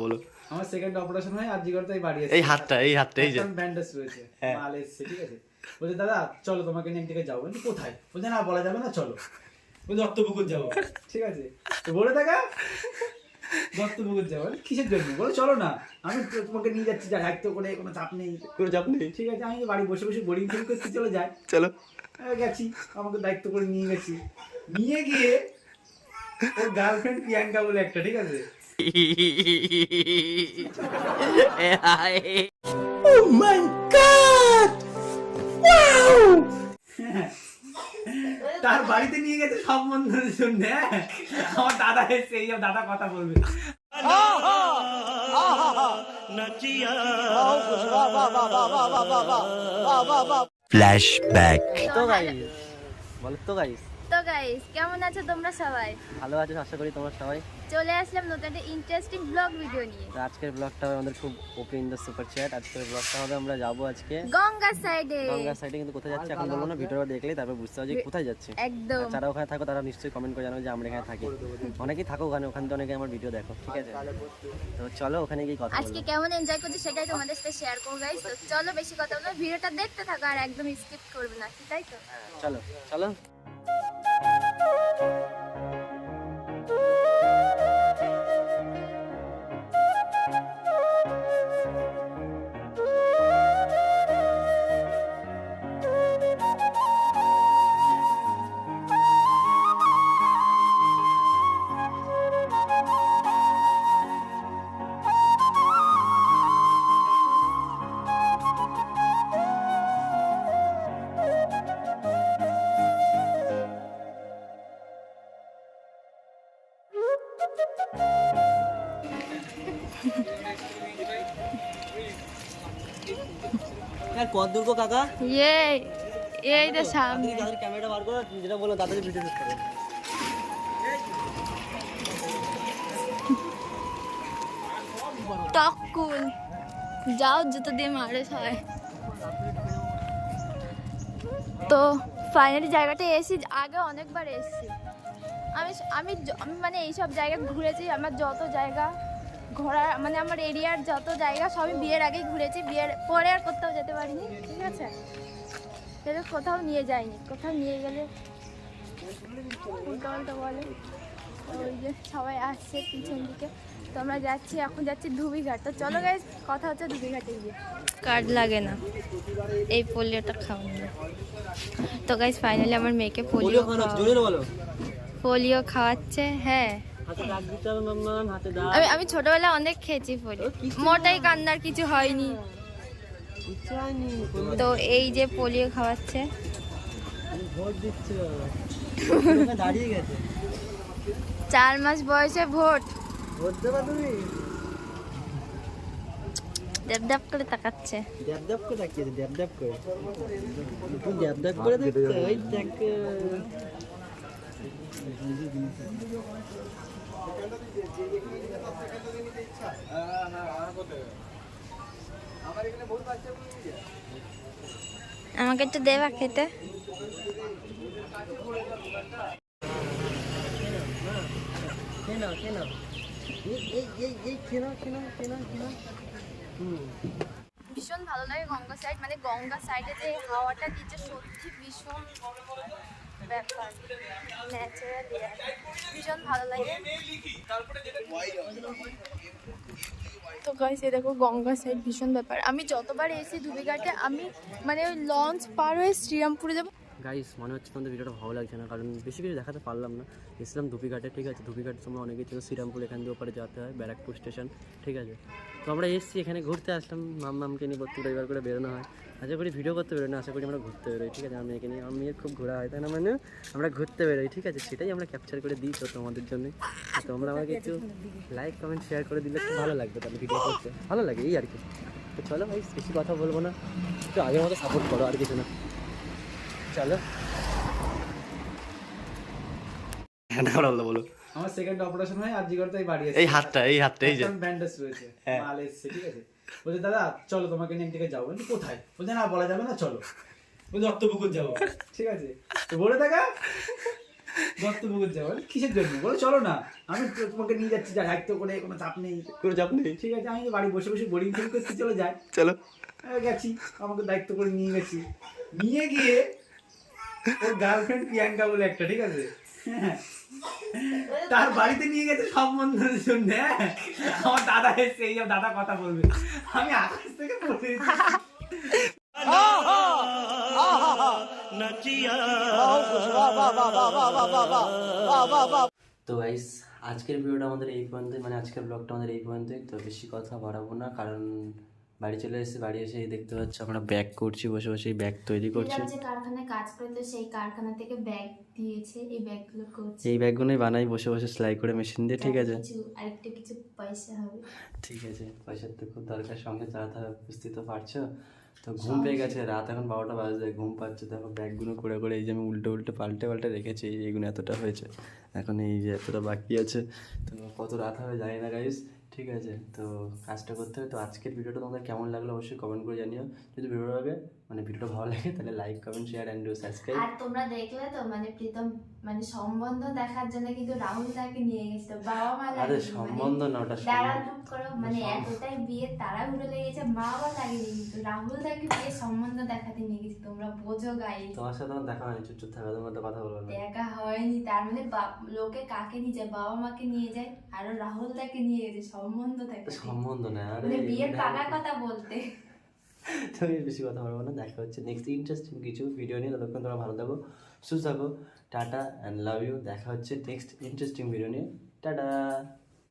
বলো। আমার second operation হয় আর জিগর তাই বাড়ি আছে। এই হাতটা এই যে ব্যান্ডেজ রয়েছে, মাল এসছে, ঠিক আছে। বলছে দাদা চলো তোমাকে নিয়ে থেকে যাবো। বলছি কোথায়? বলছে না বলা যাবে না, চলো। বলছে দত্তপুকুর যাবো, ঠিক আছে। তো বলে থাকা দত্তপুকুর যাবো, কিসের জন্য? বলে চলো না, আমি তোমাকে নিয়ে যাচ্ছি, যা দায়িত্ব করে, কোনো চাপ নেই, ঠিক আছে। আমি বাড়ি বসে বসে বোরিং ফিল করছি, চলো যাই। চলো গেছি, আমাকে দায়িত্ব করে নিয়ে গেছি। নিয়ে গিয়ে ওর গার্লফ্রেন্ড প্রিয়াঙ্কা বলে একটা, ঠিক আছে। Oh my god! Wow! তার বাড়িতে নিয়ে গেছে সব বন্ধুদের জন্য। আমার দাদা এসে, এই দাদা কথা বলবে। ফ্ল্যাশব্যাক। তো গাইস বলো তো গাইস, তো গাইস কেমন আছো তোমরা সবাই? ভালো আছো আশা করি তোমরা সবাই। চলে আসলাম নতুন একটা ইন্টারেস্টিং ব্লগ ভিডিও নিয়ে। তো আজকের ব্লগটা হবে আমাদের খুব ওপেন দ্য সুপার চ্যাট। আজকের ব্লগটা হবে আমরা যাবো আজকে গঙ্গা সাইডে। গঙ্গা সাইডে, কিন্তু কোথায় যাচ্ছি এখন বলবো না, ভিডিওটা দেখলেই তারপর বুঝতে হবে যে কোথায় যাচ্ছি। একদম। যারা ওখানে থাকো তারা নিশ্চয়ই কমেন্ট করে জানাবে যে আমরা এখানে থাকি। অনেকেই থাকো ওখানে, ওখান থেকে অনেকে আমার ভিডিও দেখো, ঠিক আছে। তো চলো ওখানে গিয়ে কথা আজকে বলবো। কেমন এনজয় করছি সেটাই তোমাদের সাথে শেয়ার করব গাইস। তো চলো বেশি কথা বলবো না, ভিডিওটা দেখতে থাকো আর একদম স্কিপ করবে না, তাই তো? চলো চলো। আর কত দূর গো কাকা? এই তো সামনে। তাদের ক্যামেরাটা বার করো, যেটা বলো তাদের ভিডিও শুট করো। টকুল যাও জুতো দিয়ে মারে সবাই। তো ফাইনালি জায়গাটা এসেছি, আগে অনেকবার এসেছি আমি আমি আমি মানে এইসব জায়গা ঘুরেছি। আমার যত জায়গা ঘোরার মানে আমার এরিয়ার যত জায়গা সবই বিয়ের আগেই ঘুরেছি, বিয়ের পরে আর কোথাও যেতে পারিনি, ঠিক আছে। সেটা কোথাও নিয়ে যায়নি, কোথাও নিয়ে গেলে উল্টো উল্টো বলে। ওই যে সবাই আসছে পিছন দিকে, তো আমরা যাচ্ছি, এখন যাচ্ছি ধুবিঘাট। তো চলো গাইস কথা হচ্ছে ধুবিঘাটে গিয়ে। কার্ড লাগে না, এই পোলিওটা খাওয়ানো যায়। তো গাইস ফাইনালি আমার মেয়েকে পোলিও খাওয়াচ্ছে। হ্যাঁ আমি ছোটবেলায় অনেক খেয়েছি পোলিও, মোটাই কান্নার কিছু হয়নি। তো এই যে পোলিও খাওয়াচ্ছে, দাঁড়িয়ে গেছে 4 মাস বয়সে ভোট। দেব করে তাকাচ্ছে। দেব করে তাকিয়েছে, দেব করে তুই দেব করে দেখতে ওই দেখ। আমাকে একটু দেবা খেতে। ভীষণ ভালো লাগে গঙ্গা সাইড, মানে গঙ্গা সাইডে যে হাওয়াটা দিচ্ছে সত্যি ভীষণ ব্যাপার, ন্যাচারাল এয়ার, ভীষণ ভালো লাগে। তো গাইস এই দেখো গঙ্গা সাইড ভীষণ ব্যাপার। আমি যতবার এসেছি ধুবিঘাটে, আমি মানে ওই লঞ্চ পার হয়ে শ্রীরামপুরে যাবো। গাইস মনে হচ্ছে তোমাদের ভিডিওটা ভালো লাগছে না, কারণ বেশি কিছু দেখাতে পারলাম না। এসলাম ধুবিঘাটে, ঠিক আছে। ধুবিঘাটের সময় অনেকেই ছিল শ্রীরামপুর, এখান দিয়ে ওপারে যেতে হয় ব্যারাকপুর স্টেশন, ঠিক আছে। তো আমরা এসেছি এখানে ঘুরতে আসলাম, মামকে নিয়ে প্রত্যেক রবিবার করে বেরোনো হয়। আশা করি ভিডিও করতে বেরোয় না, আশা করি আমরা ঘুরতে বেরোই, ঠিক আছে। আমি মেয়েকে নিয়ে, আমার মেয়ের খুব ঘোরা হয়, তাই না, মানে আমরা ঘুরতে বেরোই, ঠিক আছে। সেটাই আমরা ক্যাপচার করে দিই তো তোমাদের জন্য। তোমরা আমাকে একটু লাইক কমেন্ট শেয়ার করে দিলে একটু ভালো লাগবে, তাহলে ভিডিও করতে ভালো লাগে, এই আর কি। তো চলো ভাই বেশি কথা বলবো না, একটু আগের মতো সাপোর্ট করো, আর কিছু না। চলো বলো। আমার সেকেন্ড অপারেশন হয় আর জিগর তাই বাড়ি আছে। এই হাতটা এই যে ব্যান্ডেজ রয়েছে, মাল এসছে, ঠিক আছে। বলছে দাদা চলো তোমাকে নিয়ে থেকে যাবো। বলছি কোথায়? বলছে না বলা যাবে না, চলো। বলছে দত্তপুকুর যাবো, ঠিক আছে। তো বলে থাকা দত্তপুকুর যাবো। বলে, কিসের জন্য? বলে চলো না, আমি তোমাকে নিয়ে যাচ্ছি, যা দায়িত্ব করে, কোনো চাপ নেই। কোনো চাপ নেই। ঠিক আছে, আমি তো বাড়ি বসে বসে বোরিং ফিল করতে, চলে যাই। চলো। গেছি, আমাকে দায়িত্ব করে নিয়ে গেছি। নিয়ে গিয়ে ওর গার্লফ্রেন্ড প্রিয়াঙ্কা বলে একটা, ঠিক আছে, তার বাড়িতে নিয়ে গেছে সম্বন্ধের জন্য। আমার দাদা এসে, এই দাদা কথা বলবে, আমি আকাশ থেকে পড়ে তো গাইস আজকের ভিডিওটা আমাদের এই পর্যন্তই, মানে আজকের ব্লগটা আমাদের এই পর্যন্তই। তো বেশি কথা বাড়াবো না, কারণ বাড়ি চলে এসেছি। বাড়ি এসে এই দেখতে পাচ্ছি আমরা ব্যাগ করছি, বসে বসে ব্যাগ তৈরি করছি। যে কারখানায় কাজ করতো সেই কারখানা থেকে ব্যাগ দিয়েছে, এই ব্যাগগুলো করছে। এই ব্যাগগুলোই বানাই বসে বসে সেলাই করে মেশিন দিয়ে, ঠিক আছে। আরেকটু কিছু পয়সা হবে। ঠিক আছে, পয়সার তো খুব দরকার, সঙ্গে চালাতে হবে, বুঝতে তো পারছো। তো ঘুম পেয়ে গেছে, রাত এখন 12টা বাজে, ঘুম পাচ্ছে। দেখো ব্যাগগুলো করে করে এই যে আমি উল্টে পাল্টে রেখেছি, এইগুলো এতটা হয়েছে, এখন এই যে এতটা বাকি আছে। তো কত রাত হবে জানি না গাইস, ঠিক আছে। তো কাজটা করতে হবে। তো আজকের ভিডিওটা তোমাদের কেমন লাগলো অবশ্যই কমেন্ট করে জানিও। যদি ভিডিওটা ভালো লাগে তাহলে like, comment, share and do subscribe. আর তোমরা দেখলে তো মানে প্রীতম মানে সম্বন্ধ দেখার জন্য কিন্তু রাহুল তাকে নিয়ে গেছিল, বাবা মা আরে সম্বন্ধ না, ওটা দাঁড়া চুপ করো, মানে এতটাই বিয়ে তাড়াহুড়ো লেগেছে, মা বাবা লাগেনি, কিন্তু রাহুল তাকে বিয়ে সম্বন্ধ দেখাতে নিয়ে গেছে। তোমরা বোঝো গাইস, তোমার সাথে আমার দেখা হয়নি, চুপ থাকা, তোমার তো কথা বলবো না। দেখা হয়নি, তার মানে লোকে কাকে নিয়ে যায়, বাবা মাকে নিয়ে যায়, আর রাহুল তাকে নিয়ে গেছে সম্বন্ধ দেখাতে, সম্বন্ধ না, আরে মানে বিয়ের পাকা কথা বলতে। তো আমি বেশি কথা বলবো না, দেখা হচ্ছে নেক্সট ইন্টারেস্টিং কিছু ভিডিও নিয়ে। ততক্ষণ তোমরা ভালো থাকো, সুস্থ থাকো, টাটা অ্যান্ড লাভ ইউ। দেখা হচ্ছে নেক্সট ইন্টারেস্টিং ভিডিও নিয়ে, টাটা।